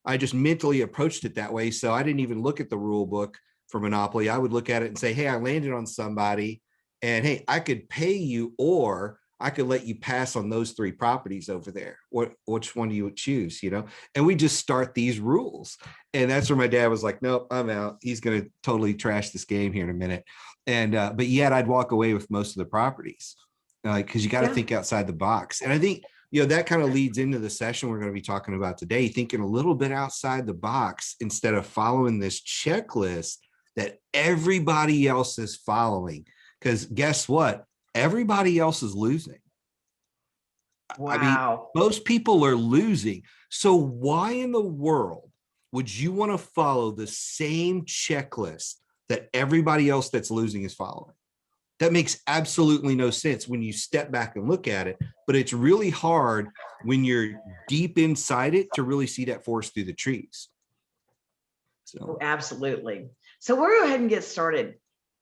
I just mentally approached it that way. So I didn't even look at the rule book for Monopoly. I would look at it and say, hey, I landed on somebody, and hey, I could pay you, or I could let you pass on those 3 properties over there. Which one do you choose, And we just start these rules. And that's where my dad was like, nope, I'm out. He's going to totally trash this game here in a minute. And, but yet I'd walk away with most of the properties, because you got to think outside the box. And I think, that kind of leads into the session we're going to be talking about today, thinking a little bit outside the box instead of following this checklist that everybody else is following. Because guess what? Everybody else is losing. Wow. I mean, most people are losing. So why in the world would you want to follow the same checklist that everybody else that's losing is following? That makes absolutely no sense when you step back and look at it, but it's really hard when you're deep inside it to really see that forest through the trees. So absolutely. So we'll go ahead and get started.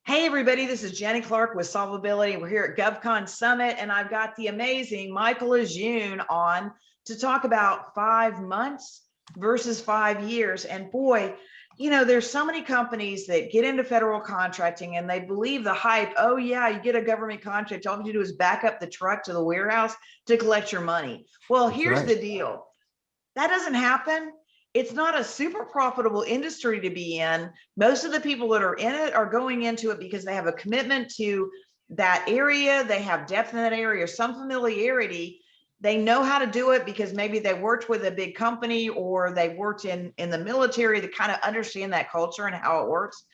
Hey, everybody, this is Jenny Clark with Solvability. We're here at GovCon Summit, and I've got the amazing Michael LeJeune on to talk about 5 months versus 5 years. And boy, there's so many companies that get into federal contracting and they believe the hype. Oh yeah, you get a government contract, all you have to do is back up the truck to the warehouse to collect your money. Well, here's the deal. That doesn't happen. It's not a super profitable industry to be in. Most of the people that are in it are going into it because they have a commitment to that area. They have depth in that area, some familiarity. They know how to do it because maybe they worked with a big company or they worked in the military to kind of understand that culture and how it works.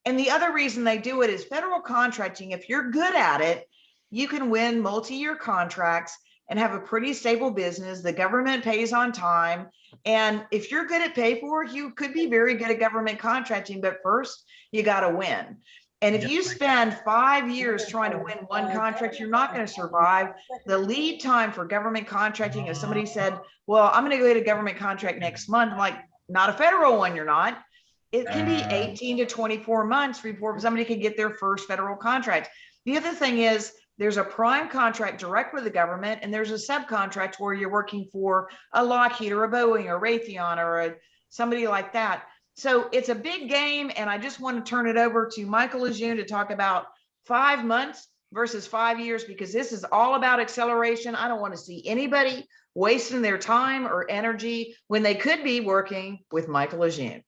And the other reason they do it is federal contracting. If you're good at it, you can win multi-year contracts and have a pretty stable business. The government pays on time. And if you're good at pay for, you could be very good at government contracting, but first you got to win. And if you spend 5 years trying to win one contract, you're not going to survive. The lead time for government contracting, if somebody said, well, I'm going to go get a government contract next month, I'm like, not a federal one, you're not. It can be 18 to 24 months before somebody can get their first federal contract. The other thing is there's a prime contract direct with the government, and there's a subcontract where you're working for a Lockheed or a Boeing or Raytheon or somebody like that. So it's a big game, and I just want to turn it over to Michael LeJeune to talk about 5 months versus 5 years, because this is all about acceleration. I don't want to see anybody wasting their time or energy when they could be working with Michael LeJeune.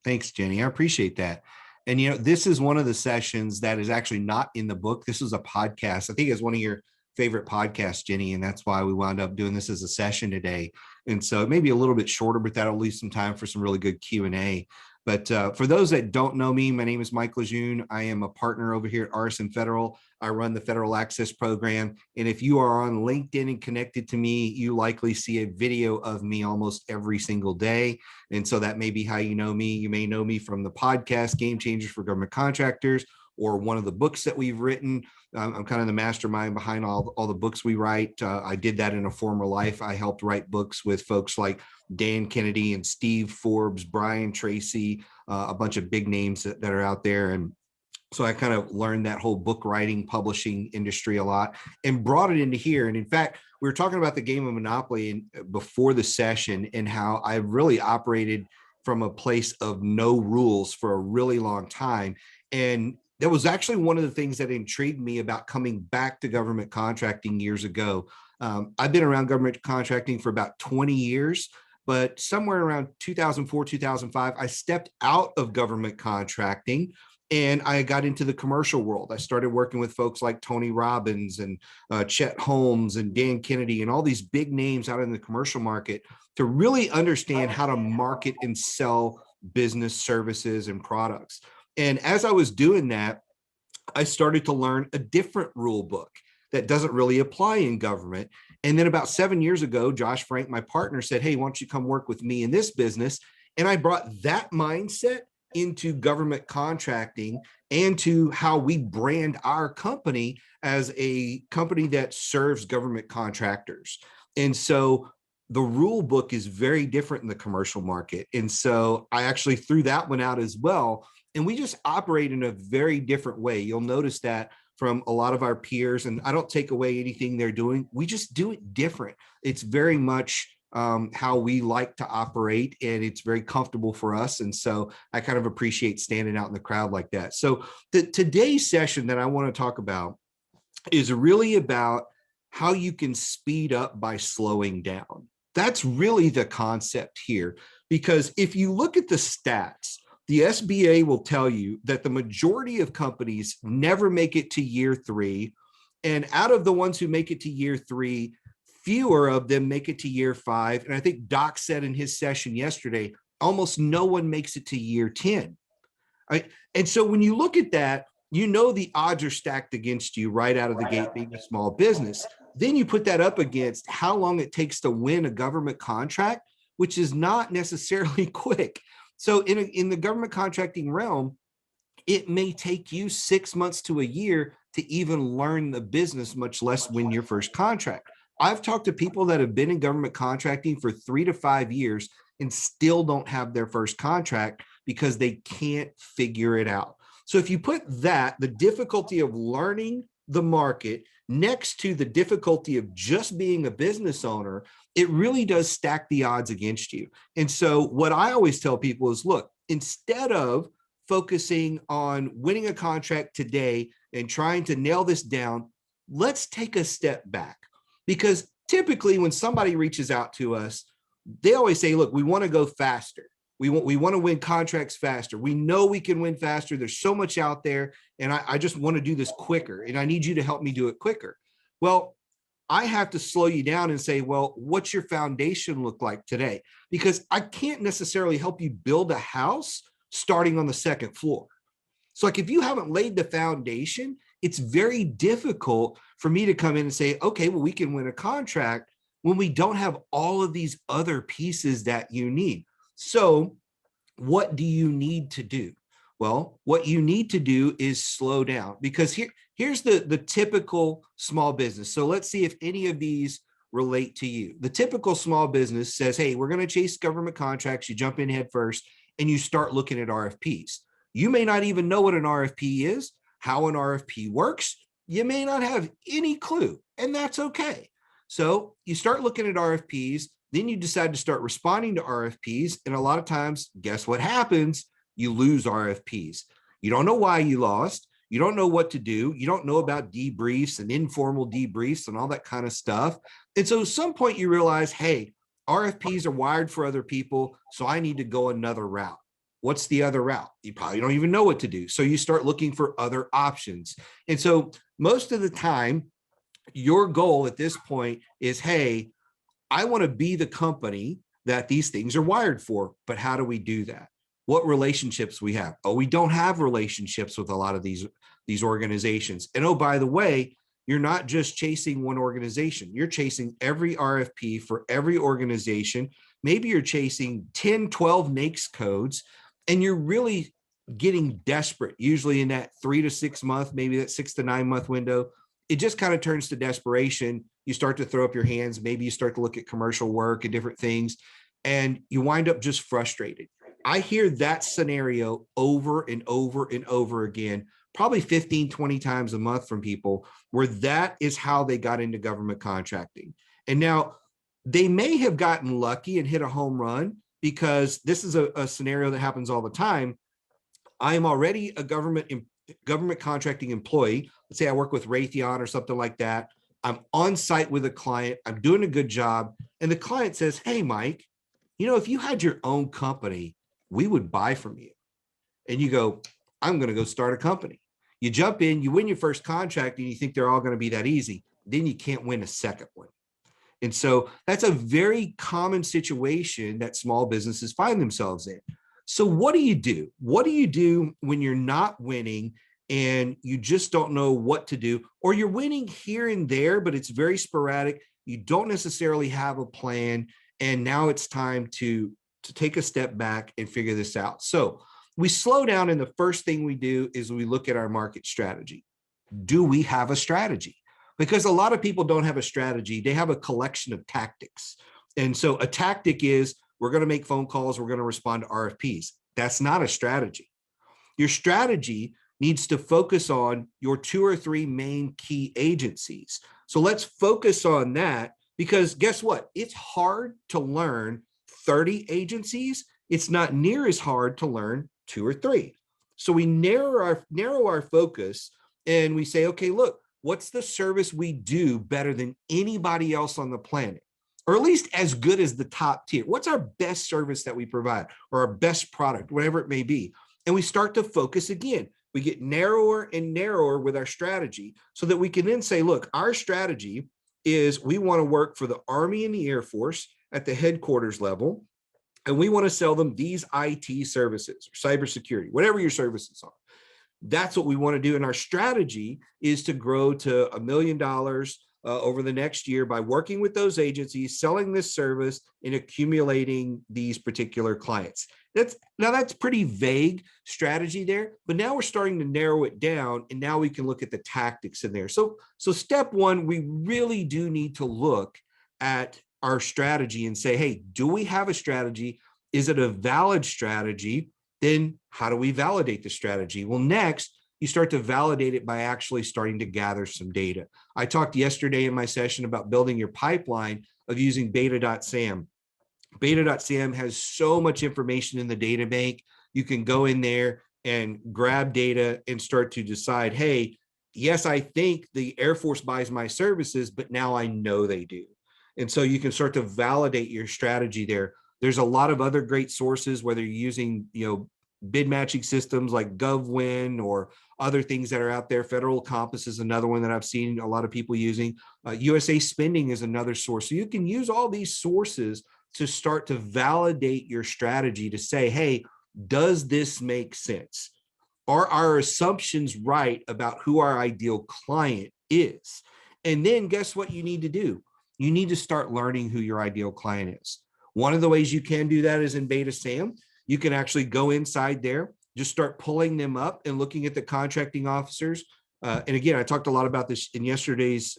Thanks, Jenny. I appreciate that. And, this is one of the sessions that is actually not in the book. This was a podcast. I think it's one of your favorite podcasts, Jenny, and that's why we wound up doing this as a session today. And so it may be a little bit shorter, but that'll leave some time for some really good Q&A. But for those that don't know me, my name is Mike LeJeune. I am a partner over here at RSM Federal. I run the Federal Access Program. And if you are on LinkedIn and connected to me, you likely see a video of me almost every single day. And so that may be how you know me. You may know me from the podcast, Game Changers for Government Contractors, or one of the books that we've written. I'm kind of the mastermind behind all the books we write. I did that in a former life. I helped write books with folks like Dan Kennedy and Steve Forbes, Brian Tracy, a bunch of big names that are out there. And so I kind of learned that whole book writing, publishing industry a lot and brought it into here. And in fact, we were talking about the game of Monopoly before the session and how I really operated from a place of no rules for a really long time. And that was actually one of the things that intrigued me about coming back to government contracting years ago. I've been around government contracting for about 20 years, but somewhere around 2004, 2005, I stepped out of government contracting and I got into the commercial world. I started working with folks like Tony Robbins and Chet Holmes and Dan Kennedy and all these big names out in the commercial market to really understand how to market and sell business services and products. And as I was doing that, I started to learn a different rule book that doesn't really apply in government. And then about 7 years ago, Josh Frank, my partner, said, hey, why don't you come work with me in this business? And I brought that mindset into government contracting and to how we brand our company as a company that serves government contractors. And so the rule book is very different in the commercial market. And so I actually threw that one out as well. And we just operate in a very different way. You'll notice that from a lot of our peers, and I don't take away anything they're doing. We just do it different. It's very much how we like to operate, and it's very comfortable for us. And so I kind of appreciate standing out in the crowd like that. So today's session that I want to talk about is really about how you can speed up by slowing down. That's really the concept here, because if you look at the stats, the SBA will tell you that the majority of companies never make it to year 3. And out of the ones who make it to year 3, fewer of them make it to year 5. And I think Doc said in his session yesterday, almost no one makes it to year 10. Right? And so when you look at that, you know the odds are stacked against you right out of the gate being a small business. Then you put that up against how long it takes to win a government contract, which is not necessarily quick. So in the government contracting realm, it may take you 6 months to a year to even learn the business, much less win your first contract. I've talked to people that have been in government contracting for 3 to 5 years and still don't have their first contract because they can't figure it out. So if you put that, the difficulty of learning the market next to the difficulty of just being a business owner, it really does stack the odds against you. And so what I always tell people is, look, instead of focusing on winning a contract today and trying to nail this down, let's take a step back. Because typically when somebody reaches out to us, they always say, look, we want to go faster. We want to win contracts faster. We know we can win faster. There's so much out there, and I just want to do this quicker, and I need you to help me do it quicker. Well, I have to slow you down and say, well, what's your foundation look like today? Because I can't necessarily help you build a house starting on the second floor. So like if you haven't laid the foundation, it's very difficult for me to come in and say, okay, well, we can win a contract when we don't have all of these other pieces that you need. So what do you need to do? Well, what you need to do is slow down, because here's the typical small business. So let's see if any of these relate to you. The typical small business says, hey, we're going to chase government contracts. You jump in head first and you start looking at RFPs. You may not even know what an RFP is, how an RFP works. You may not have any clue, and that's okay. So you start looking at RFPs, then you decide to start responding to RFPs. And a lot of times, guess what happens? You lose RFPs. You don't know why you lost. You don't know what to do. You don't know about debriefs and informal debriefs and all that kind of stuff. And so at some point you realize, hey, RFPs are wired for other people, so I need to go another route. What's the other route? You probably don't even know what to do. So you start looking for other options. And so most of the time, your goal at this point is, hey, I want to be the company that these things are wired for, but how do we do that? What relationships we have? Oh, we don't have relationships with a lot of these organizations. And oh, by the way, you're not just chasing one organization. You're chasing every RFP for every organization. Maybe you're chasing 10, 12 NAICS codes, and you're really getting desperate, usually in that 3 to 6 month, maybe that 6 to 9 month window. It just kind of turns to desperation. You start to throw up your hands. Maybe you start to look at commercial work and different things, and you wind up just frustrated. I hear that scenario over and over and over again, probably 15, 20 times a month from people, where that is how they got into government contracting. And now they may have gotten lucky and hit a home run, because this is a scenario that happens all the time. I am already a government contracting employee. Let's say I work with Raytheon or something like that. I'm on site with a client. I'm doing a good job. And the client says, hey, Mike, if you had your own company, we would buy from you. And you go, I'm going to go start a company. You jump in, you win your first contract, and you think they're all going to be that easy. Then you can't win a second one. And so that's a very common situation that small businesses find themselves in. So what do you do? What do you do when you're not winning and you just don't know what to do? Or you're winning here and there, but it's very sporadic. You don't necessarily have a plan. And now it's time to take a step back and figure this out. So we slow down, and the first thing we do is we look at our market strategy. Do we have a strategy? Because a lot of people don't have a strategy. They have a collection of tactics. And so a tactic is, we're going to make phone calls, we're going to respond to RFPs. That's not a strategy. Your strategy needs to focus on your 2 or 3 main key agencies. So let's focus on that, Because guess what? It's hard to learn 30 agencies. It's not near as hard to learn 2 or 3. So we narrow our focus and we say, okay, look, what's the service we do better than anybody else on the planet? Or at least as good as the top tier. What's our best service that we provide, or our best product, whatever it may be? And we start to focus again. We get narrower and narrower with our strategy so that we can then say, look, our strategy is we want to work for the Army and the Air Force at the headquarters level, and we want to sell them these IT services, or cybersecurity, whatever your services are. That's what we want to do. And our strategy is to grow to $1 million over the next year by working with those agencies, selling this service, and accumulating these particular clients. That's pretty vague strategy there, but now we're starting to narrow it down, and now we can look at the tactics in there. So step one, we really do need to look at our strategy and say, hey, do we have a strategy? Is it a valid strategy? Then how do we validate the strategy? Well, next, you start to validate it by actually starting to gather some data. I talked yesterday in my session about building your pipeline of using beta.sam. Beta.sam has so much information in the data bank. You can go in there and grab data and start to decide, hey, yes, I think the Air Force buys my services, but now I know they do. And so you can start to validate your strategy there. There's a lot of other great sources, whether you're using, bid matching systems like GovWin or other things that are out there. Federal Compass is another one that I've seen a lot of people using. USA Spending is another source. So you can use all these sources to start to validate your strategy to say, hey, does this make sense? Are our assumptions right about who our ideal client is? And then guess what you need to do? You need to start learning who your ideal client is. One of the ways you can do that is in BetaSam. You can actually go inside there, just start pulling them up and looking at the contracting officers. And again, I talked a lot about this in yesterday's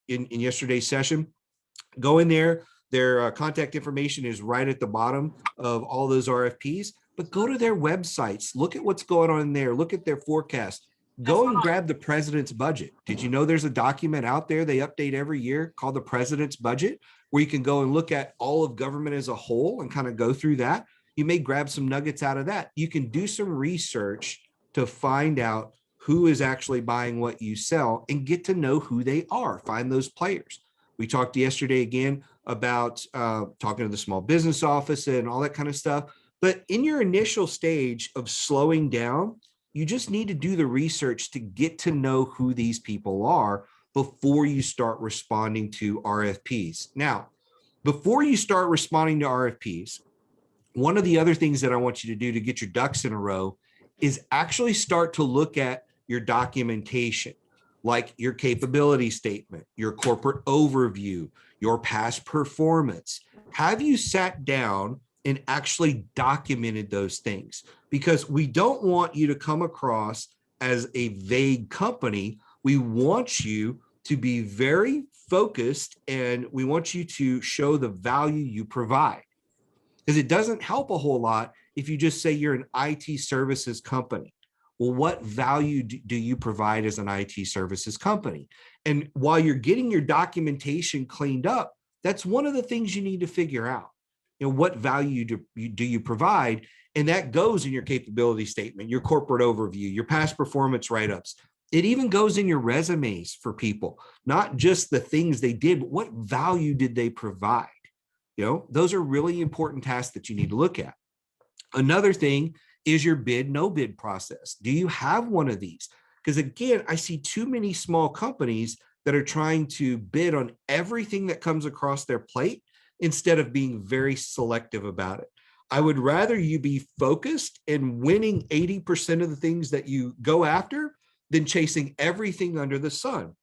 in yesterday's session. Go in there. Their contact information is right at the bottom of all those RFPs, but go to their websites, look at what's going on in there, look at their forecast, go and grab the president's budget. Did you know there's a document out there they update every year called the president's budget, where you can go and look at all of government as a whole and kind of go through that. You may grab some nuggets out of that. You can do some research to find out who is actually buying what you sell and get to know who they are. Find those players. We talked yesterday again about talking to the small business office and all that kind of stuff. But in your initial stage of slowing down, you just need to do the research to get to know who these people are before you start responding to RFPs. Now, before you start responding to RFPs, one of the other things that I want you to do to get your ducks in a row is actually start to look at your documentation, like your capability statement, your corporate overview, your past performance. Have you sat down and actually documented those things? Because we don't want you to come across as a vague company. We want you to be very focused, and we want you to show the value you provide. Because it doesn't help a whole lot if you just say you're an IT services company. Well, what value do you provide as an IT services company? And while you're getting your documentation cleaned up, that's one of the things you need to figure out. What value do you provide? And that goes in your capability statement, your corporate overview, your past performance write-ups. It even goes in your resumes for people, not just the things they did, but what value did they provide? Those are really important tasks that you need to look at. Another thing is your bid, no bid process. Do you have one of these? Because again, I see too many small companies that are trying to bid on everything that comes across their plate instead of being very selective about it. I would rather you be focused and winning 80% of the things that you go after than chasing everything under the sun.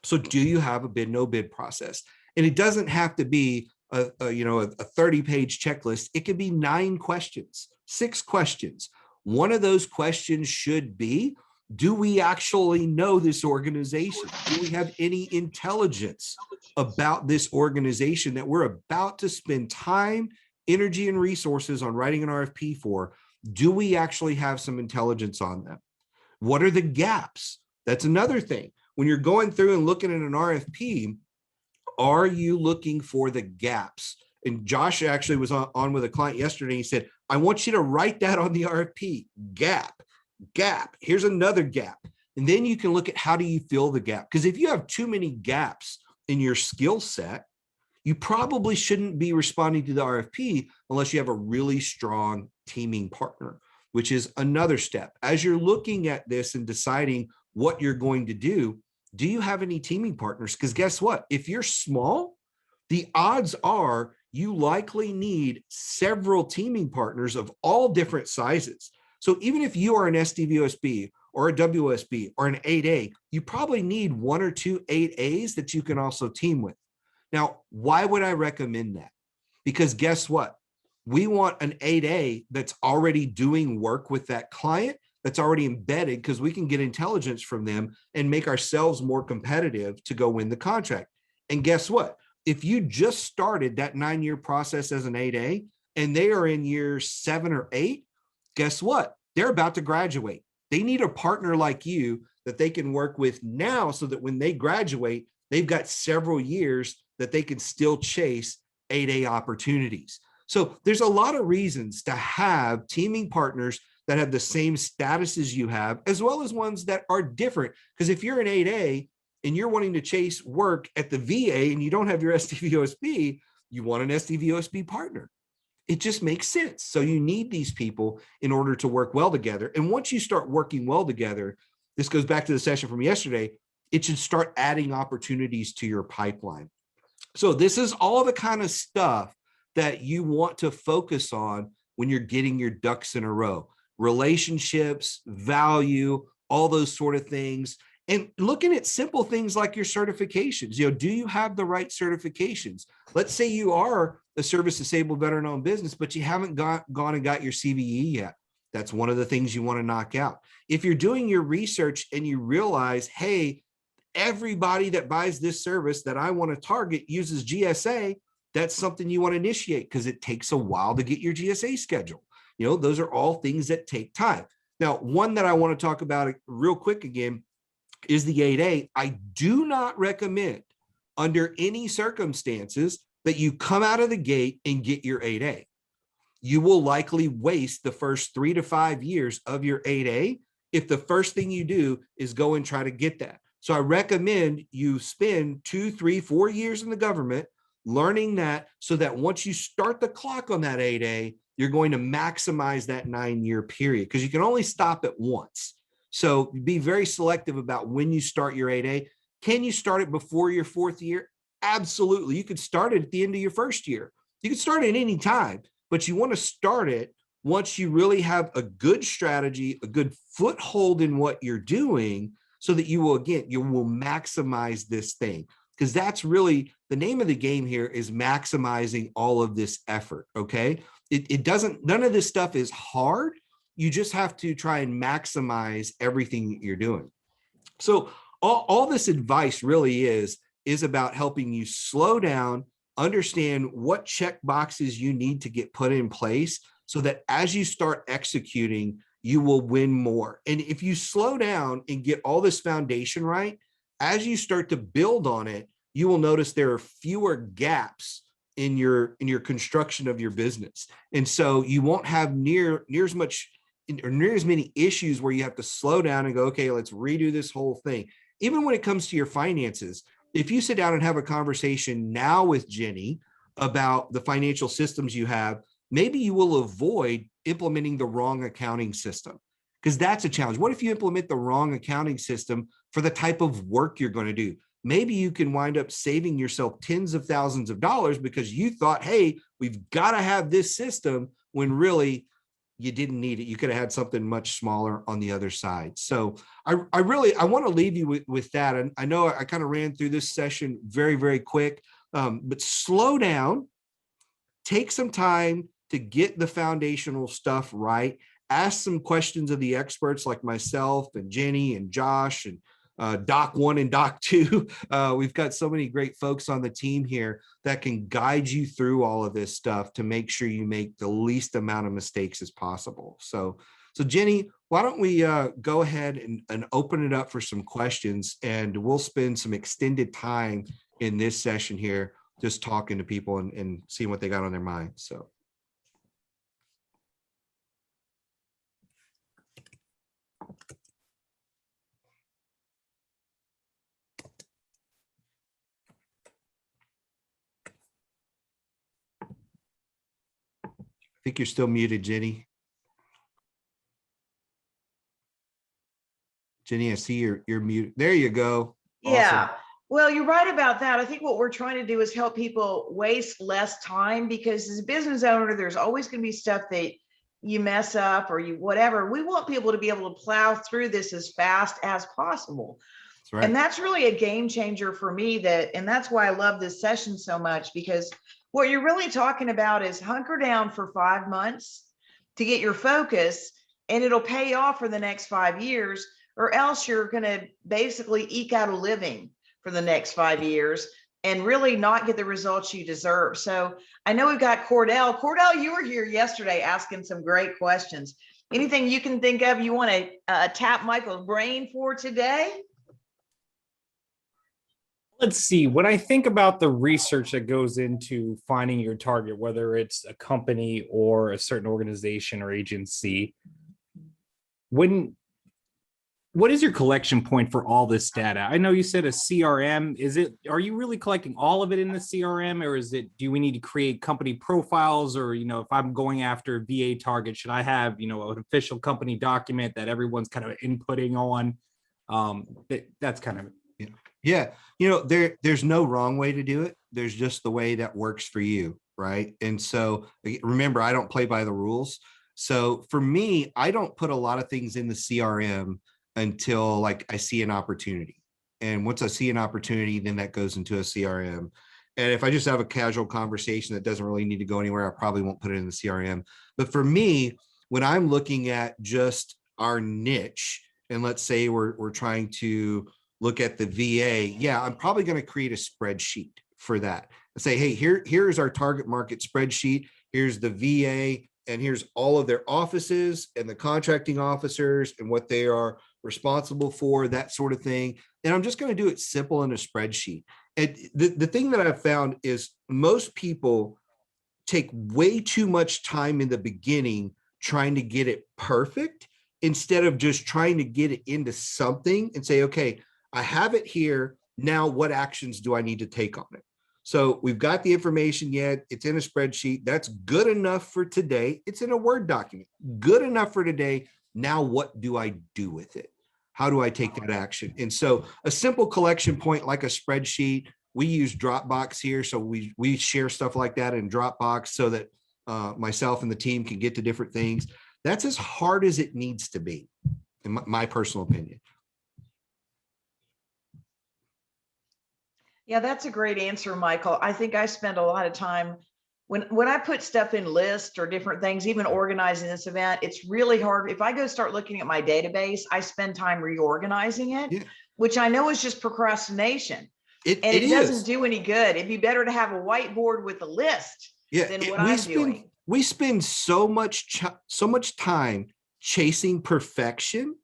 So do you have a bid, no bid process? And it doesn't have to be a 30-page checklist. It could be 9 questions, 6 questions. One of those questions should be, do we actually know this organization? Do we have any intelligence about this organization that we're about to spend time, energy, and resources on writing an RFP for? Do we actually have some intelligence on them? What are the gaps? That's another thing. When you're going through and looking at an RFP, Are you looking for the gaps? And Josh actually was on with a client yesterday. He said, I want you to write that on the RFP. Gap. Here's another gap. And then you can look at how do you fill the gap? Because if you have too many gaps in your skill set, you probably shouldn't be responding to the RFP unless you have a really strong teaming partner, which is another step. As you're looking at this and deciding what you're going to do you have any teaming partners? Because guess what? If you're small, the odds are you likely need several teaming partners of all different sizes. So even if you are an SDVOSB or a WSB or an 8A, you probably need 1 or 2 8As that you can also team with. Now, why would I recommend that? Because guess what? We want an 8A that's already doing work with that client, that's already embedded, because we can get intelligence from them and make ourselves more competitive to go win the contract. And guess what? If you just started that 9-year process as an 8A and they are in year 7 or 8, guess what? They're about to graduate. They need a partner like you that they can work with now so that when they graduate, they've got several years that they can still chase 8A opportunities. So there's a lot of reasons to have teaming partners that have the same status as you have, as well as ones that are different. Because if you're an 8A and you're wanting to chase work at the VA and you don't have your SDVOSB, you want an SDVOSB partner. It just makes sense. So you need these people in order to work well together. And once you start working well together, this goes back to the session from yesterday, it should start adding opportunities to your pipeline. So this is all the kind of stuff that you want to focus on when you're getting your ducks in a row. Relationships, value, all those sort of things. And looking at simple things like your certifications. Do you have the right certifications? Let's say you are a service disabled veteran-owned business, but you haven't gone and got your CVE yet. That's one of the things you want to knock out. If you're doing your research and you realize, hey, everybody that buys this service that I want to target uses GSA, that's something you want to initiate because it takes a while to get your GSA schedule. Those are all things that take time. Now, one that I want to talk about real quick again is the 8A. I do not recommend under any circumstances that you come out of the gate and get your 8A. You will likely waste the first 3 to 5 years of your 8A if the first thing you do is go and try to get that. So I recommend you spend 2, 3, 4 years in the government learning that, so that once you start the clock on that 8A, you're going to maximize that 9-year period, because you can only stop it once. So be very selective about when you start your 8A. Can you start it before your 4th year? Absolutely. You could start it at the end of your 1st year. You can start it any time, but you want to start it once you really have a good strategy, a good foothold in what you're doing, so that you will maximize this thing. Because that's really the name of the game here, is maximizing all of this effort. Okay. None of this stuff is hard. You just have to try and maximize everything that you're doing. So all this advice really is about helping you slow down, understand what check boxes you need to get put in place, so that as you start executing, you will win more. And if you slow down and get all this foundation right, as you start to build on it, you will notice there are fewer gaps in your construction of your business. And so you won't have near as many issues where you have to slow down and go, okay, let's redo this whole thing. Even when it comes to your finances, if you sit down and have a conversation now with Jenny about the financial systems you have, maybe you will avoid implementing the wrong accounting system, because that's a challenge. What if you implement the wrong accounting system for the type of work you're going to do? Maybe you can wind up saving yourself tens of thousands of dollars because you thought, hey, we've got to have this system, when really you didn't need it. You could have had something much smaller on the other side. So I want to leave you with that. And I know I kind of ran through this session very, very quick, but slow down, take some time to get the foundational stuff right. Ask some questions of the experts like myself and Jenny and Josh and Doc 1 and Doc 2. We've got so many great folks on the team here that can guide you through all of this stuff to make sure you make the least amount of mistakes as possible. So Jenny, why don't we go ahead and open it up for some questions, and we'll spend some extended time in this session here, just talking to people and seeing what they got on their mind. So. I think you're still muted, Jenny. Jenny, I see you're muted. There you go. Yeah. Awesome. Well, you're right about that. I think what we're trying to do is help people waste less time, because as a business owner, there's always going to be stuff that you mess up or you whatever. We want people to be able to plow through this as fast as possible. That's right. And that's really a game changer for me, and that's why I love this session so much, because what you're really talking about is hunker down for 5 months to get your focus, and it'll pay off for the next 5 years, or else you're going to basically eke out a living for the next 5 years and really not get the results you deserve. So I know we've got Cordell. Cordell, you were here yesterday asking some great questions. Anything you can think of you want to tap Michael's brain for today? Let's see. When I think about the research that goes into finding your target, whether it's a company or a certain organization or agency, what is your collection point for all this data? I know you said a CRM. Are you really collecting all of it in the CRM, or do we need to create company profiles? Or, if I'm going after VA target, should I have, an official company document that everyone's kind of inputting on? That's kind of it. Yeah. There's no wrong way to do it. There's just the way that works for you. Right. And so remember, I don't play by the rules. So for me, I don't put a lot of things in the CRM until I see an opportunity. And once I see an opportunity, then that goes into a CRM. And if I just have a casual conversation that doesn't really need to go anywhere, I probably won't put it in the CRM. But for me, when I'm looking at just our niche, and let's say we're trying to look at the VA, yeah, I'm probably going to create a spreadsheet for that and say, hey, here's our target market spreadsheet. Here's the VA, and here's all of their offices and the contracting officers and what they are responsible for, that sort of thing. And I'm just going to do it simple in a spreadsheet. And the thing that I've found is most people take way too much time in the beginning trying to get it perfect, instead of just trying to get it into something and say, okay, I have it here. Now, what actions do I need to take on it? So we've got the information yet. It's in a spreadsheet. That's good enough for today. It's in a Word document. Good enough for today. Now, what do I do with it? How do I take that action? And so a simple collection point like a spreadsheet, we use Dropbox here. So we share stuff like that in Dropbox so that myself and the team can get to different things. That's as hard as it needs to be, in my personal opinion. Yeah, that's a great answer, Michael. I think I spend a lot of time when I put stuff in lists or different things, even organizing this event, it's really hard. If I go start looking at my database, I spend time reorganizing it, yeah, which I know is just procrastination. It doesn't do any good. It'd be better to have a whiteboard with a list than what I'm doing. We spend so much time chasing perfection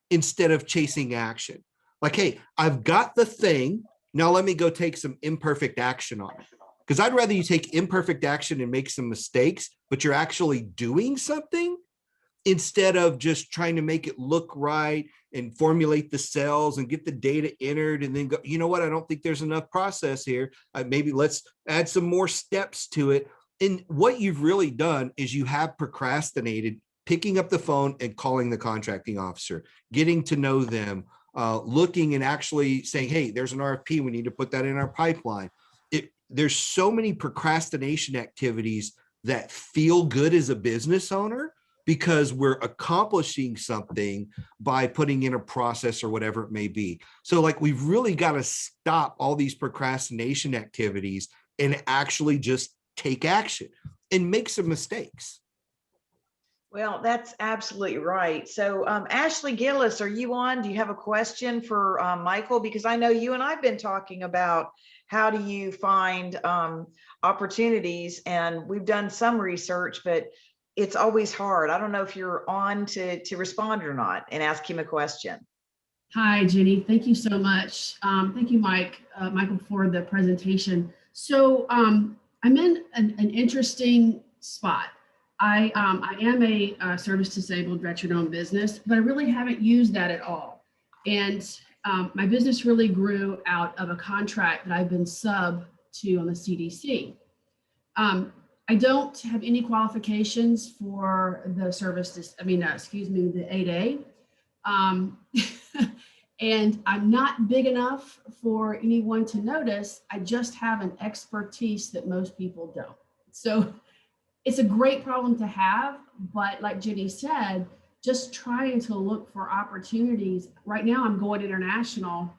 instead of chasing action. Like, hey, I've got the thing. Now let me go take some imperfect action on it. Because I'd rather you take imperfect action and make some mistakes, but you're actually doing something instead of just trying to make it look right and formulate the cells and get the data entered and then go, you know what, I don't think there's enough process here. Maybe let's add some more steps to it. And what you've really done is you have procrastinated picking up the phone and calling the contracting officer, getting to know them, looking and actually saying, hey, there's an RFP. We need to put that in our pipeline. There's so many procrastination activities that feel good as a business owner because we're accomplishing something by putting in a process or whatever it may be. So we've really got to stop all these procrastination activities and actually just take action and make some mistakes. Well, that's absolutely right. So Ashley Gillis, are you on? Do you have a question for Michael? Because I know you and I've been talking about how do you find opportunities, and we've done some research, but it's always hard. I don't know if you're on to respond or not and ask him a question. Hi, Jenny. Thank you so much. Thank you, Michael, for the presentation. So I'm in an interesting spot. I am a service disabled veteran-owned business, but I really haven't used that at all. And my business really grew out of a contract that I've been sub to on the CDC. I don't have any qualifications for the the 8A. Um, and I'm not big enough for anyone to notice. I just have an expertise that most people don't. So it's a great problem to have, but like Jenny said, just trying to look for opportunities. Right now, I'm going international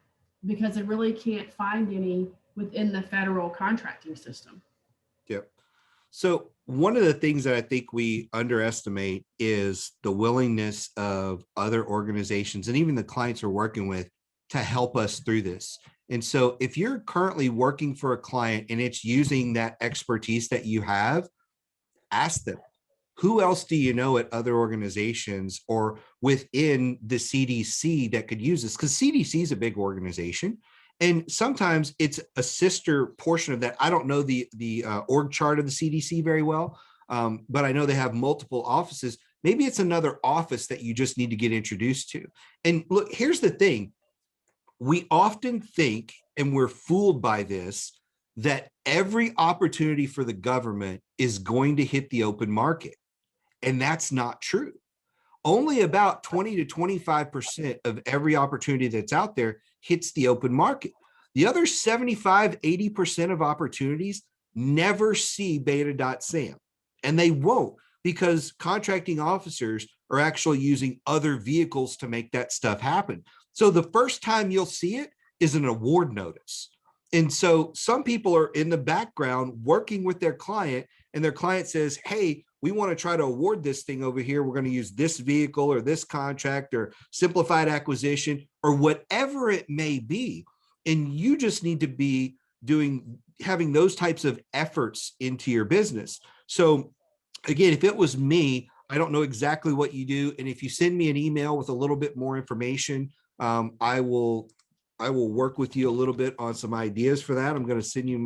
because I really can't find any within the federal contracting system. Yep. So one of the things that I think we underestimate is the willingness of other organizations and even the clients we're working with to help us through this. And so if you're currently working for a client and it's using that expertise that you have, ask them, who else do you know at other organizations or within the CDC that could use this? Because CDC is a big organization. And sometimes it's a sister portion of that. I don't know the org chart of the CDC very well, but I know they have multiple offices. Maybe it's another office that you just need to get introduced to. And look, here's the thing. We often think, and we're fooled by this, that every opportunity for the government is going to hit the open market. And that's not true. Only about 20 to 25% of every opportunity that's out there hits the open market. The other 75, 80% of opportunities never see beta.sam, and they won't, because contracting officers are actually using other vehicles to make that stuff happen. So the first time you'll see it is an award notice. And so some people are in the background working with their client, and their client says, hey, we want to try to award this thing over here. We're going to use this vehicle or this contract or simplified acquisition or whatever it may be. And you just need to be having those types of efforts into your business. So again, if it was me, I don't know exactly what you do. And if you send me an email with a little bit more information, I will work with you a little bit on some ideas for that. I'm going to send you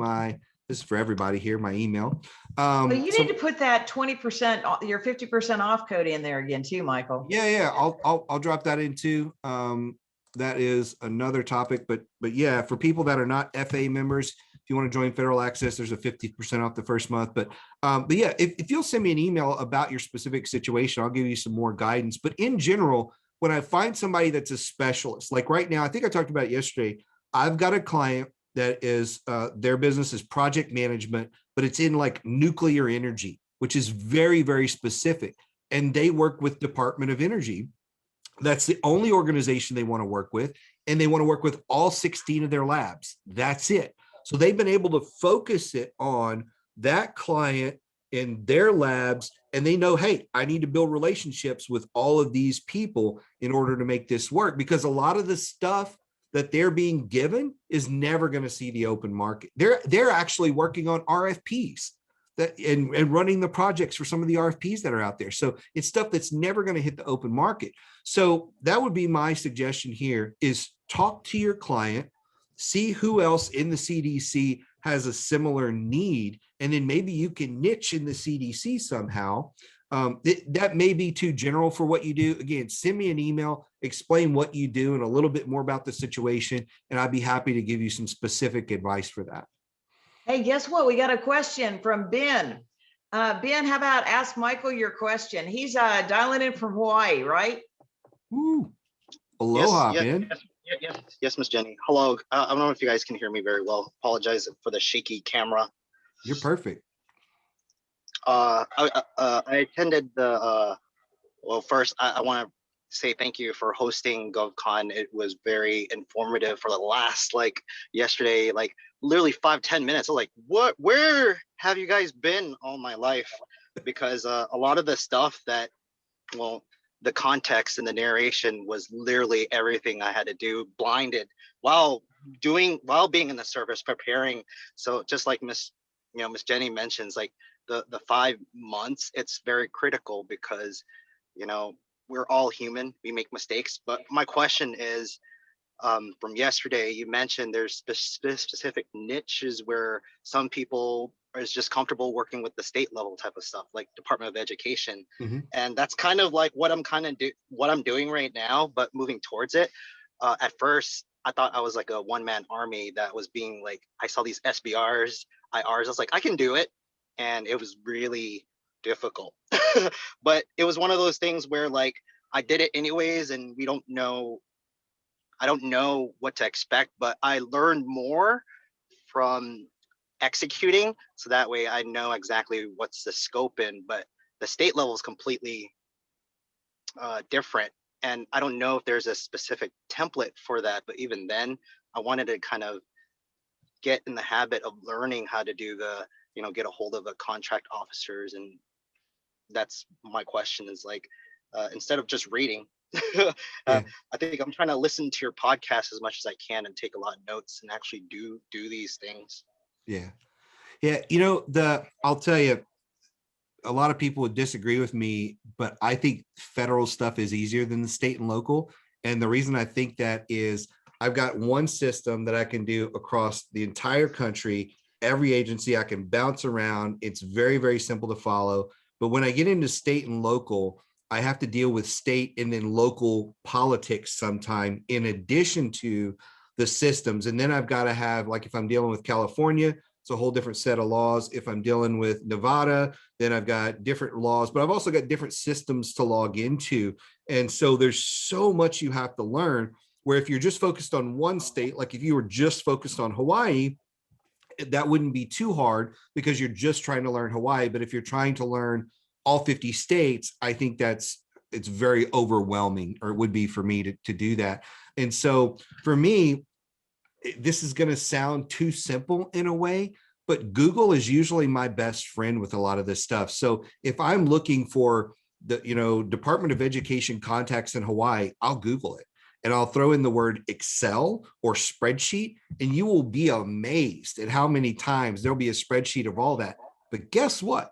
this is for everybody here, my email. Well, you need to put that 20%, your 50% off code in there again too, Michael. Yeah. I'll drop that in too. That is another topic, but yeah, for people that are not FA members, if you want to join Federal Access, there's a 50% off the first month. But yeah, if you'll send me an email about your specific situation, I'll give you some more guidance. But in general, when I find somebody that's a specialist, like right now, I think I talked about it yesterday, I've got a client that is their business is project management, but it's in like nuclear energy, which is very, very specific. And they work with Department of Energy. That's the only organization they want to work with. And they want to work with all 16 of their labs. That's it. So they've been able to focus it on that client in their labs. And they know, hey, I need to build relationships with all of these people in order to make this work, because a lot of the stuff that they're being given is never going to see the open market. They're actually working on RFPs and running the projects for some of the RFPs that are out there. So it's stuff that's never going to hit the open market. So that would be my suggestion here, is talk to your client, see who else in the CDC has a similar need, and then maybe you can niche in the CDC somehow. That may be too general for what you do. Again, send me an email, explain what you do and a little bit more about the situation, and I'd be happy to give you some specific advice for that. Hey, guess what? We got a question from Ben. Ben, how about ask Michael your question? He's dialing in from Hawaii, right? Ooh. Aloha, yes, Ben. Yes, Miss Jenny. Hello. I don't know if you guys can hear me very well. Apologize for the shaky camera. You're perfect. I attended the, well, first, I want to say thank you for hosting GovCon. It was very informative for the last, yesterday, literally 5-10 minutes. I was like, where have you guys been all my life? Because a lot of the stuff that, well, the context and the narration was literally everything I had to do, blinded while being in the service, preparing. So just like Miss Jenny mentions, the 5 months, it's very critical because, we're all human, we make mistakes. But my question is, from yesterday, you mentioned there's specific niches where some people is just comfortable working with the state level type of stuff, like Department of Education. Mm-hmm. And that's kind of like what I'm doing right now, but moving towards it. At first, I thought I was like a one-man army that was being like, I saw these SBRs, IRs, I was like, I can do it. And it was really difficult. But it was one of those things where like I did it anyways, and I don't know what to expect, but I learned more from executing. So that way I know exactly what's the scope in, but the state level is completely different. And I don't know if there's a specific template for that, but even then I wanted to kind of get in the habit of learning how to do get a hold of the contract officers. And that's my question is like, instead of just reading, Yeah. I think I'm trying to listen to your podcast as much as I can and take a lot of notes and actually do these things. Yeah. Yeah. I'll tell you, a lot of people would disagree with me, but I think federal stuff is easier than the state and local. And the reason I think that is I've got one system that I can do across the entire country, every agency I can bounce around. It's very, very simple to follow. But when I get into state and local, I have to deal with state and then local politics sometime in addition to the systems. And then I've got to have, like if I'm dealing with California, it's a whole different set of laws. If I'm dealing with Nevada, then I've got different laws, but I've also got different systems to log into. And so there's so much you have to learn, where if you're just focused on one state, like if you were just focused on Hawaii, that wouldn't be too hard because you're just trying to learn Hawaii. But if you're trying to learn all 50 states, I think it's very overwhelming, or it would be for me to do that. And so for me, this is going to sound too simple in a way, but Google is usually my best friend with a lot of this stuff. So if I'm looking for the, Department of Education contacts in Hawaii, I'll Google it and I'll throw in the word Excel or spreadsheet, and you will be amazed at how many times there'll be a spreadsheet of all that. But guess what?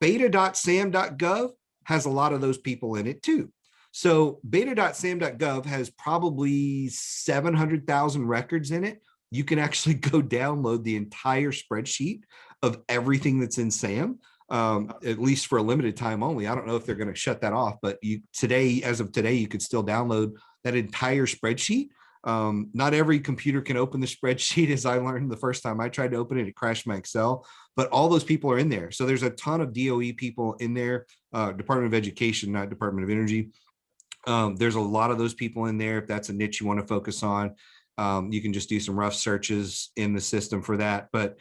beta.sam.gov has a lot of those people in it too. So beta.sam.gov has probably 700,000 records in it. You can actually go download the entire spreadsheet of everything that's in SAM, at least for a limited time only. I don't know if they're going to shut that off, but as of today, you could still download that entire spreadsheet. Not every computer can open the spreadsheet, as I learned the first time I tried to open it, it crashed my Excel, but all those people are in there. So there's a ton of DOE people in there, Department of Education, not Department of Energy. There's a lot of those people in there. If that's a niche you want to focus on, you can just do some rough searches in the system for that. But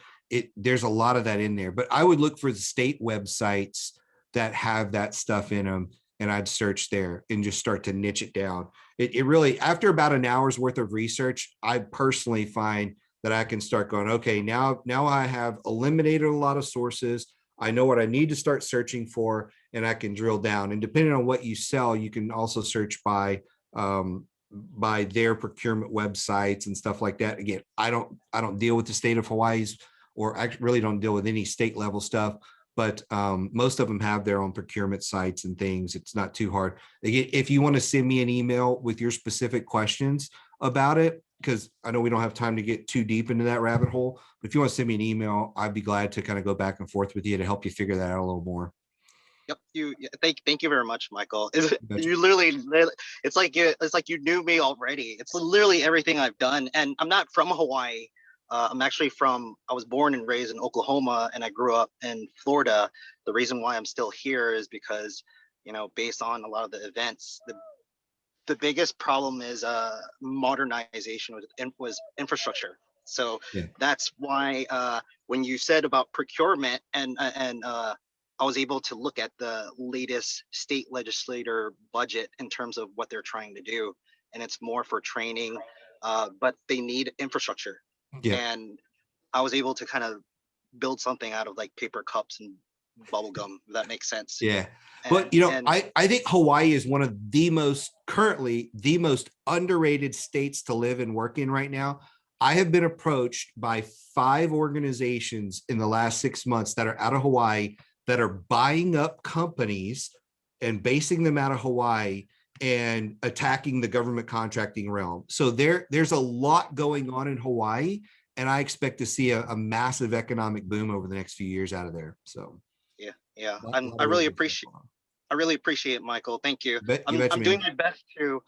there's a lot of that in there. But I would look for the state websites that have that stuff in them, and I'd search there and just start to niche it down. It really, after about an hour's worth of research, I personally find that I can start going, okay, now I have eliminated a lot of sources. I know what I need to start searching for, and I can drill down. And depending on what you sell, you can also search by their procurement websites and stuff like that. Again, I don't deal with the state of Hawaii's, or I really don't deal with any state level stuff, but most of them have their own procurement sites and things. It's not too hard. Again, if you want to send me an email with your specific questions about it, because I know we don't have time to get too deep into that rabbit hole, but if you want to send me an email, I'd be glad to kind of go back and forth with you to help you figure that out a little more. Yep. Thank you very much, Michael. You literally, it's like you knew me already. It's literally everything I've done. And I'm not from Hawaii. I was born and raised in Oklahoma, and I grew up in Florida. The reason why I'm still here is because, based on a lot of the events, the biggest problem is modernization was infrastructure. So yeah. That's why when you said about procurement and I was able to look at the latest state legislator budget in terms of what they're trying to do, and it's more for training, but they need infrastructure. Yeah. And I was able to kind of build something out of like paper cups and bubble gum, if that makes sense. Yeah. But I think Hawaii is one of currently the most underrated states to live and work in right now. I have been approached by 5 organizations in the last 6 months that are out of Hawaii that are buying up companies and basing them out of Hawaii and attacking the government contracting realm. So there's a lot going on in Hawaii, and I expect to see a massive economic boom over the next few years out of there. So yeah. a lot I of really good stuff appreciate going on. I really appreciate it, Michael. Thank you. You betcha, I'm doing man. my best to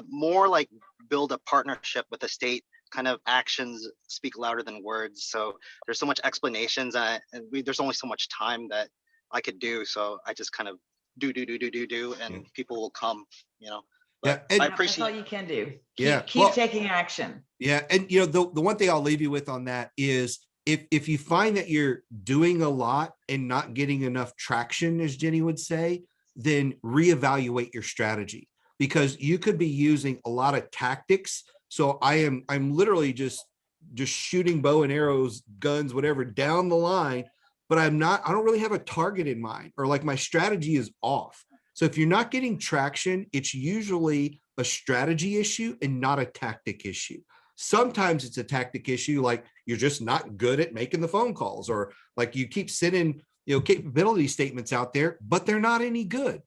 more like build a partnership with the state. Kind of actions speak louder than words. So there's so much explanations, and there's only so much time that I could do. So I just kind of do, and Yeah. people will come. You know, Yeah, but and I Yeah, that's all appreciate. you can do. yeah, Keep well, taking action. yeah, and you know the one thing I'll leave you with on that is if you find that you're doing a lot and not getting enough traction, as Jenny would say, then reevaluate your strategy, because you could be using a lot of tactics. So I'm literally just shooting bow and arrows, guns, whatever down the line, but I don't really have a target in mind, or like my strategy is off. So if you're not getting traction, it's usually a strategy issue and not a tactic issue. Sometimes it's a tactic issue, like you're just not good at making the phone calls, or like you keep sending, capability statements out there, but they're not any good.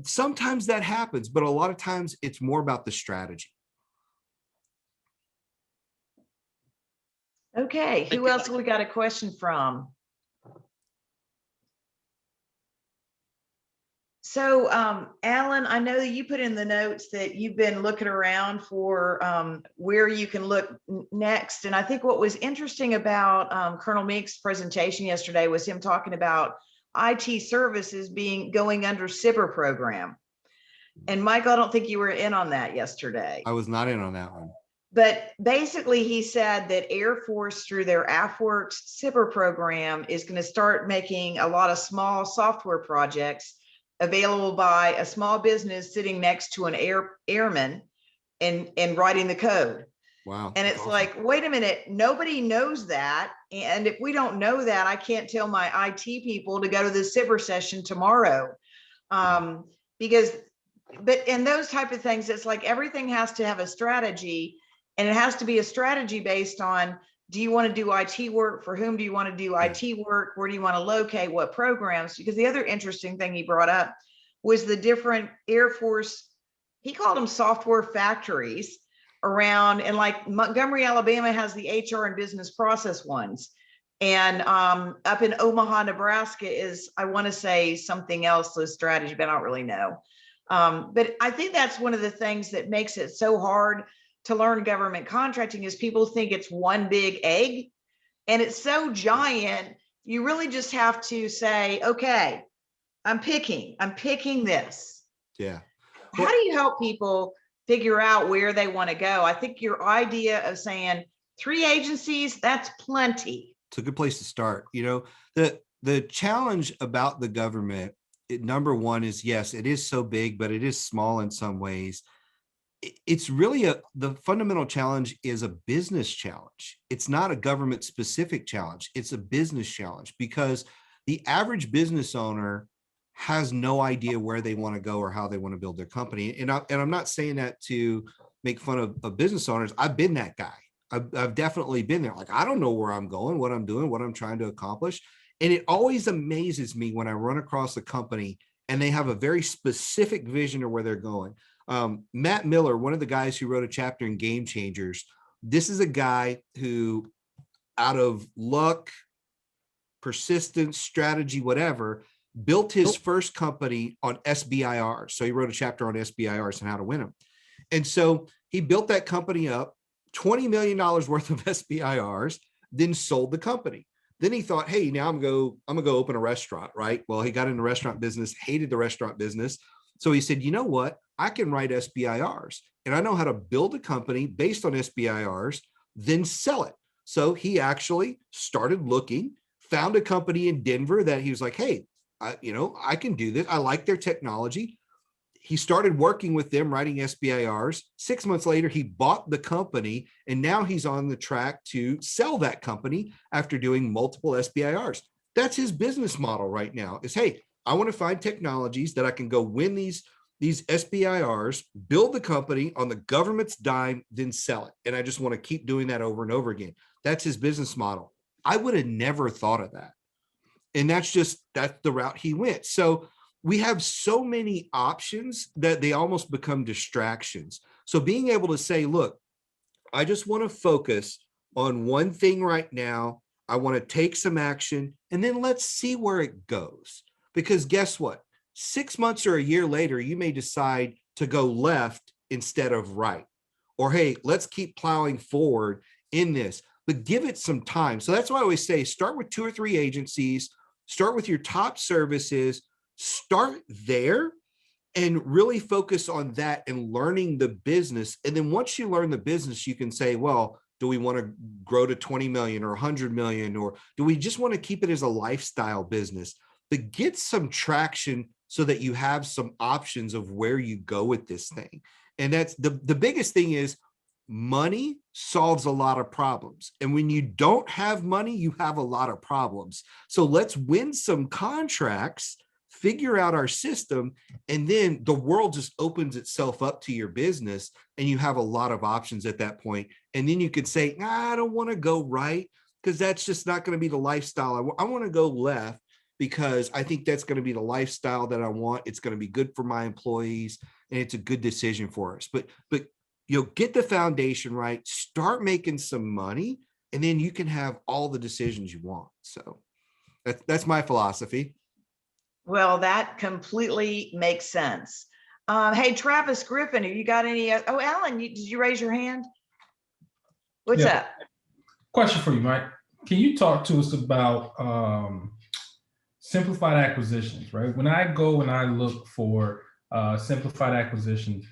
Sometimes that happens, but a lot of times it's more about the strategy. Okay, Thank who you, else Michael. we got a question from? So, Alan, I know that you put in the notes that you've been looking around for where you can look next. And I think what was interesting about Colonel Meek's presentation yesterday was him talking about IT services going under SIBR program. And Michael, I don't think you were in on that yesterday. I was not in on that one. But basically, he said that Air Force, through their AFWorks SIBR program, is going to start making a lot of small software projects available by a small business sitting next to an airman and writing the code. Wow. And it's awesome. Like, wait a minute, nobody knows that. And if we don't know that, I can't tell my IT people to go to the SIBR session tomorrow. Because and those type of things, it's like everything has to have a strategy, and it has to be a strategy based on, do you want to do IT work? For whom do you want to do IT work? Where do you want to locate what programs? Because the other interesting thing he brought up was the different Air Force, he called them software factories around, and like Montgomery, Alabama has the HR and business process ones. And up in Omaha, Nebraska is, I want to say something else, the strategy, but I don't really know. But I think that's one of the things that makes it so hard to learn government contracting, is people think it's one big egg, and it's so giant. You really just have to say, okay, I'm picking this. Yeah. How do you help people figure out where they want to go? I think your idea of saying 3 agencies, that's plenty. It's a good place to start. The challenge about the government, number one is, yes, it is so big, but it is small in some ways. It's really the fundamental challenge is a business challenge. It's not a government specific challenge. It's a business challenge, because the average business owner has no idea where they want to go or how they want to build their company. And I'm not saying that to make fun of business owners. I've been that guy. I've definitely been there. Like, I don't know where I'm going, what I'm doing, what I'm trying to accomplish. And it always amazes me when I run across a company and they have a very specific vision of where they're going. Matt Miller, one of the guys who wrote a chapter in Game Changers, this is a guy who, out of luck, persistence, strategy, whatever, built his first company on SBIRs. So he wrote a chapter on SBIRs and how to win them. And so he built that company up, $20 million worth of SBIRs, then sold the company. Then he thought, hey, now I'm gonna go open a restaurant, right? Well, he got in the restaurant business, hated the restaurant business. So he said, you know what? I can write SBIRs, and I know how to build a company based on SBIRs, then sell it. So he actually started looking, found a company in Denver that he was like, hey, I can do this. I like their technology. He started working with them, writing SBIRs. 6 months later, he bought the company, and now he's on the track to sell that company after doing multiple SBIRs. That's his business model right now, is, hey, I want to find technologies that I can go win these SBIRs, build the company on the government's dime, then sell it. And I just want to keep doing that over and over again. That's his business model. I would have never thought of that. And that's the route he went. So we have so many options that they almost become distractions. So being able to say, look, I just want to focus on one thing right now. I want to take some action, and then let's see where it goes. Because guess what? 6 months or a year later, you may decide to go left instead of right. Or, hey, let's keep plowing forward in this, but give it some time. So that's why I always say, start with 2 or 3 agencies, start with your top services, start there and really focus on that and learning the business. And then once you learn the business, you can say, well, do we want to grow to 20 million or 100 million, or do we just want to keep it as a lifestyle business? But get some traction so that you have some options of where you go with this thing. And that's the biggest thing is money solves a lot of problems. And when you don't have money, you have a lot of problems. So let's win some contracts, figure out our system, and then the world just opens itself up to your business and you have a lot of options at that point. And then you could say, I don't want to go right because that's just not going to be the lifestyle. I want to go left because I think that's going to be the lifestyle that I want. It's going to be good for my employees and it's a good decision for us. But get the foundation right, start making some money, and then you can have all the decisions you want. So that's my philosophy. Well, that completely makes sense. Hey, Travis Griffin, have you got any? Oh, Alan, did you raise your hand? What's up? Question for you, Mike. Can you talk to us about simplified acquisitions, right? When I go and I look for simplified acquisitions,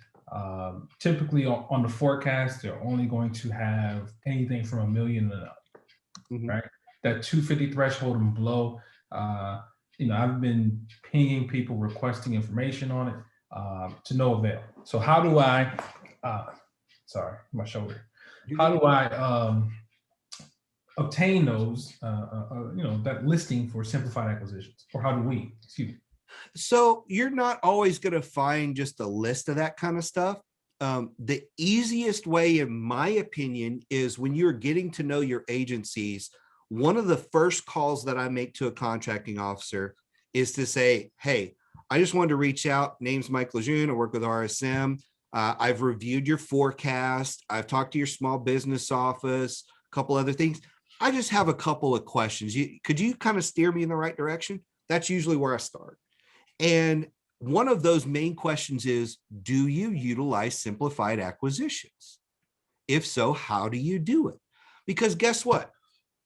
typically on the forecast, they're only going to have anything from $1 million and up, right? That 250 threshold and below. I've been pinging people requesting information on it to no avail. So how do I, sorry, my shoulder. How do I obtain those, that listing for simplified acquisitions, or how do we, excuse me? So you're not always going to find just a list of that kind of stuff. The easiest way, in my opinion, is when you're getting to know your agencies. One of the first calls that I make to a contracting officer is to say, hey, I just wanted to reach out. Name's Mike LeJeune. I work with RSM. I've reviewed your forecast. I've talked to your small business office, a couple other things. I just have a couple of questions. Could you kind of steer me in the right direction? That's usually where I start. And one of those main questions is, do you utilize simplified acquisitions? If so, how do you do it? Because guess what?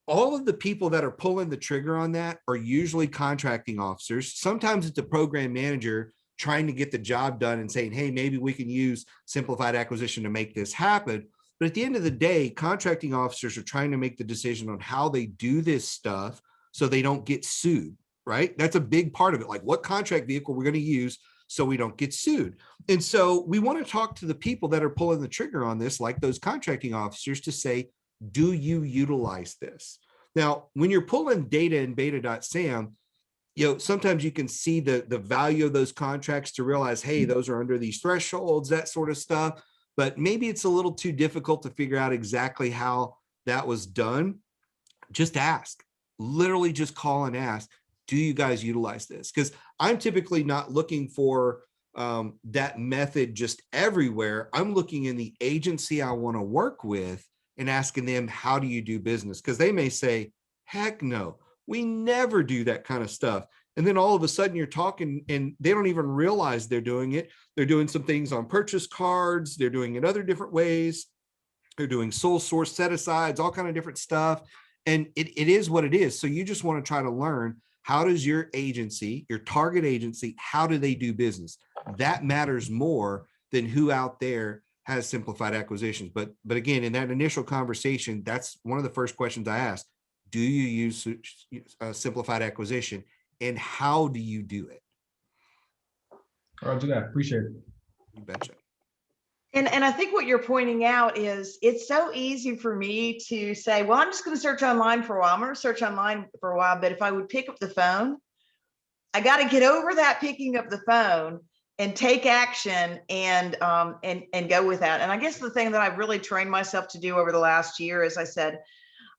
All of the people that are pulling the trigger on that are usually contracting officers. Sometimes it's a program manager trying to get the job done and saying, hey, maybe we can use simplified acquisition to make this happen. But at the end of the day, contracting officers are trying to make the decision on how they do this stuff so they don't get sued, right? That's a big part of it. Like, what contract vehicle we're going to use so we don't get sued. And so we want to talk to the people that are pulling the trigger on this, like those contracting officers, to say, do you utilize this? Now, when you're pulling data in beta.sam, sometimes you can see the value of those contracts to realize, hey, those are under these thresholds, that sort of stuff. But maybe it's a little too difficult to figure out exactly how that was done. Just ask, literally just call and ask, do you guys utilize this? Because I'm typically not looking for that method just everywhere. I'm looking in the agency I want to work with and asking them, how do you do business? Because they may say, heck no, we never do that kind of stuff. And then all of a sudden you're talking and they don't even realize they're doing it. They're doing some things on purchase cards. They're doing it other different ways. They're doing sole source set asides, all kind of different stuff. And it is what it is. So you just want to try to learn, how does your agency, your target agency, how do they do business? That matters more than who out there has simplified acquisitions. But again, in that initial conversation, that's one of the first questions I ask. Do you use a simplified acquisition, and how do you do it? Roger that. Appreciate it. You betcha. And I think what you're pointing out is, it's so easy for me to say, well, I'm just going to search online for a while. I'm going to search online for a while. But if I would pick up the phone, I got to get over that picking up the phone and take action and go with that. And I guess the thing that I've really trained myself to do over the last year is, I said,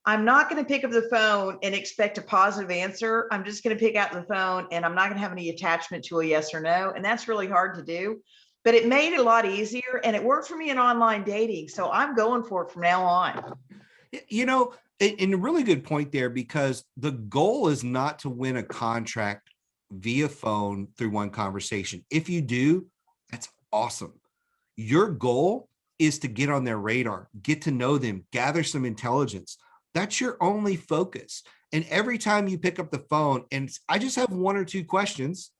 I'm not going to pick up the phone and expect a positive answer. I'm just going to pick out the phone and I'm not going to have any attachment to a yes or no. And that's really hard to do, but it made it a lot easier and it worked for me in online dating. So I'm going for it from now on. You know, and a really good point there, because the goal is not to win a contract via phone through one conversation. If you do, that's awesome. Your goal is to get on their radar, get to know them, gather some intelligence. That's your only focus. And every time you pick up the phone and I just have one or two questions,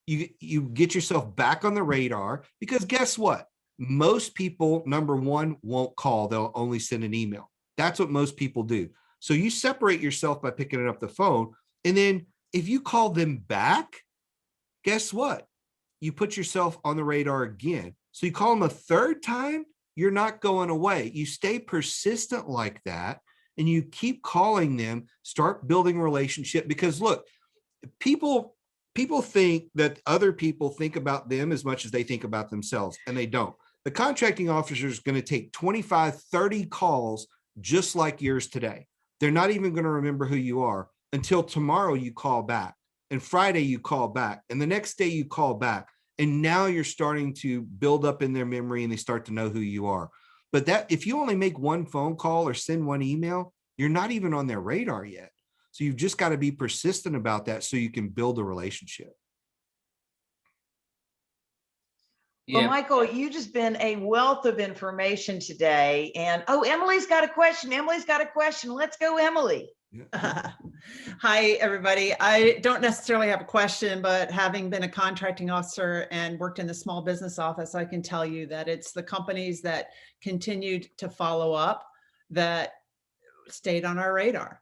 you get yourself back on the radar, because guess what? Most people, number one, won't call. They'll only send an email. That's what most people do. So you separate yourself by picking up the phone. And then if you call them back, guess what? You put yourself on the radar again. So you call them a third time, you're not going away. You stay persistent like that and you keep calling them, start building a relationship. Because look, people think that other people think about them as much as they think about themselves, and they don't. The contracting officer is going to take 25, 30 calls just like yours today. They're not even going to remember who you are until tomorrow you call back, and Friday you call back, and the next day you call back. And now you're starting to build up in their memory and they start to know who you are. But that if you only make one phone call or send one email, you're not even on their radar yet. So you've just got to be persistent about that so you can build a relationship. Well, Michael, you've just been a wealth of information today. And oh, Emily's got a question. Emily's got a question. Let's go, Emily. Hi, everybody. I don't necessarily have a question, but having been a contracting officer and worked in the small business office, I can tell you that it's the companies that continued to follow up that stayed on our radar.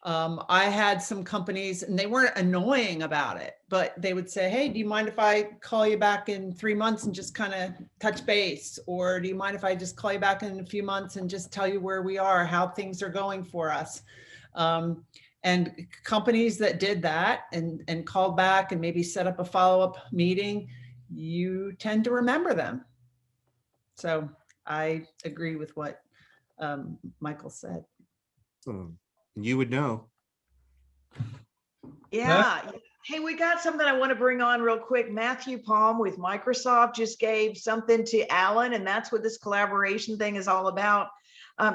I had some companies and they weren't annoying about it, but they would say, hey, do you mind if I call you back in 3 months and just kind of touch base? Or do you mind if I just call you back in a few months and just tell you where we are, how things are going for us? And companies that did that and called back and maybe set up a follow-up meeting, you tend to remember them. So I agree with what Michael said. You would know. Yeah. Hey, we got something I want to bring on real quick. Matthew Palm with Microsoft just gave something to Alan, and that's what this collaboration thing is all about.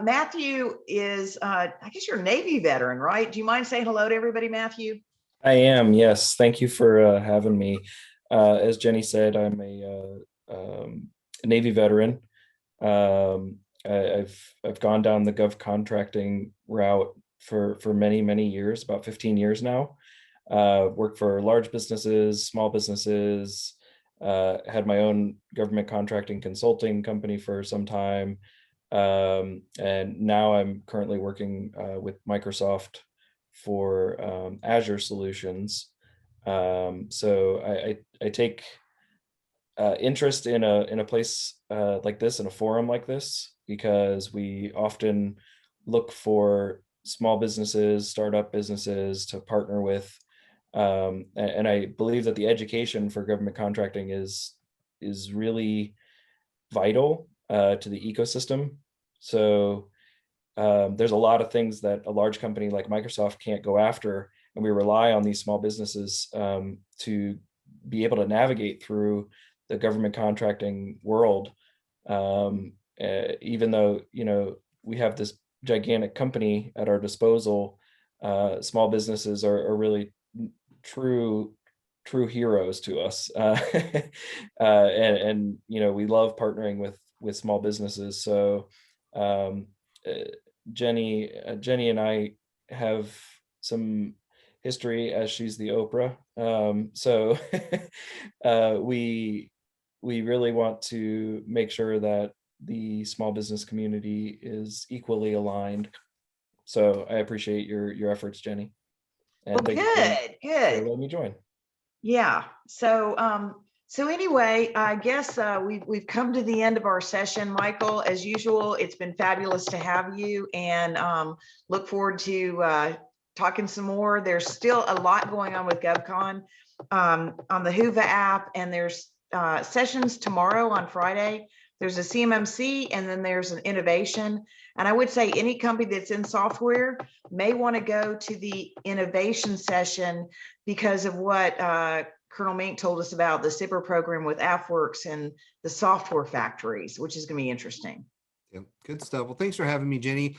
Matthew is, I guess you're a Navy veteran, right? Do you mind saying hello to everybody, Matthew? I am, yes. Thank you for having me. As Jenny said, I'm a Navy veteran. I've gone down the gov contracting route for many years, about 15 years now. Worked for large businesses, small businesses, had my own government contracting consulting company for some time. And now I'm currently working with Microsoft for Azure solutions. So I take interest in a place like this, in a forum like this, because we often look for small businesses, startup businesses to partner with. And I believe that the education for government contracting is really vital to the ecosystem. So there's a lot of things that a large company like Microsoft can't go after, and we rely on these small businesses to be able to navigate through the government contracting world. Even though, you know, we have this gigantic company at our disposal, small businesses are really true heroes to us. And you know, we love partnering with small businesses. So Jenny and I have some history, as she's the Oprah. So we really want to make sure that the small business community is equally aligned. So I appreciate your efforts, Jenny. And well, good. For letting me join. Yeah. So so anyway, I guess we've come to the end of our session. Michael, as usual, it's been fabulous to have you, and look forward to talking some more. There's still a lot going on with GovCon on the Whova app, and there's sessions tomorrow on Friday There's a CMMC, and then there's an innovation. And I would say any company that's in software may want to go to the innovation session because of what Colonel Mink told us about the SIPR program with AFWorks and the software factories, which is going to be interesting. Yep. Good stuff. Well, thanks for having me, Jenny.